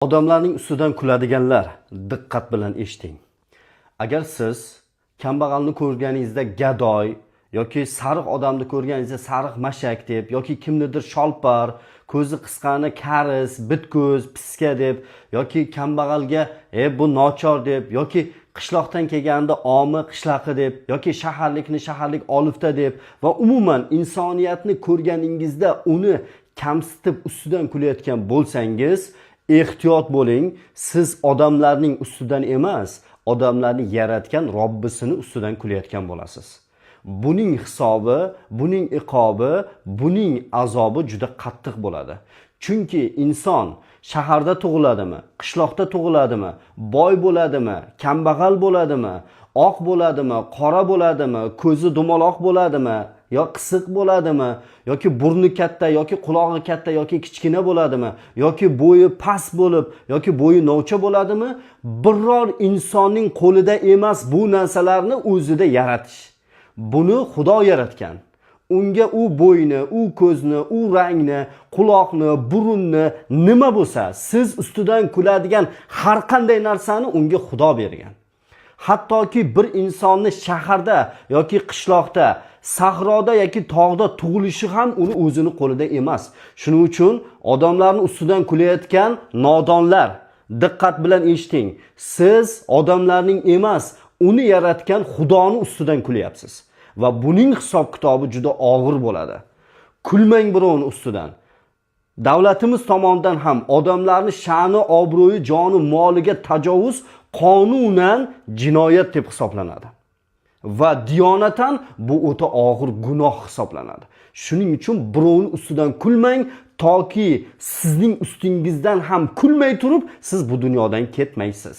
Odamlarning ustidan kuladiganlar, diqqat bilan eshiting. Agar siz kambag'alni ko'rganingizda gadoy yoki sariq odamni ko'rganingizda sariq mashak deb yoki kimnidir sholpar, ko'zi qisqani karis, bitko'z, piska deb yoki kambag'alga bu nochor deb yoki qishloqdan kelganda omi qishlaqi deb yoki shaharlikni shaharlik olifta deb va umuman insoniyatni ko'rganingizda uni kamsitib ustidan kulayotgan bo'lsangiz, ehtiyot bo'ling, siz odamlarning ustidan emas, odamlarni yaratgan Robbisini ustidan kulayotgan bo'lasiz. Buning hisobi, buning iqobi, buning azobi juda qattiq bo'ladi. Chunki inson shaharda tug'iladimi, qishloqda tug'iladimi, boy bo'ladimi, kambag'al bo'ladimi, oq bo'ladimi, qora bo'ladimi, ko'zi dumaloq bo'ladimi, yo qisiq bo'ladimi, yoki burni katta, yoki qulog'i katta, yoki kichkina bo'ladimi, yoki bo'yi past bo'lib, yoki bo'yi novcha bo'ladimi, biror insonning qo'lida emas bu narsalarni o'zida yaratish. Buni Xudo yaratgan. Unga u bo'yni, u ko'zni, u rangni, quloqni, burunni nima bo'lsa, siz ustidan kuladigan har qanday narsani unga Xudo bergan. Hattoki bir insonni shaharda yoki qishloqda, sahroda yoki tog'da tug'ilishi ham uni o'zini qo'lida emas. Shuning uchun odamlarning ustidan kulayotgan nodonlar, diqqat bilan eshiting. Siz odamlarning emas, uni yaratgan Xudoni ustidan kulayapsiz. Va buning hisob-kitobi juda og'ir bo'ladi. Kulmang birovning ustidan. Davlatimiz tomonidan ham odamlarning sha'ni, obro'yi, joni, moliga tajovuz qonunan jinoyat deb hisoblanadi. Va diyonatan bu o'ta og'ir gunoh hisoblanadi. Shuning uchun birovning ustidan kulmang, toki sizning ustingizdan ham kulmay turib siz bu dunyodan ketmaysiz.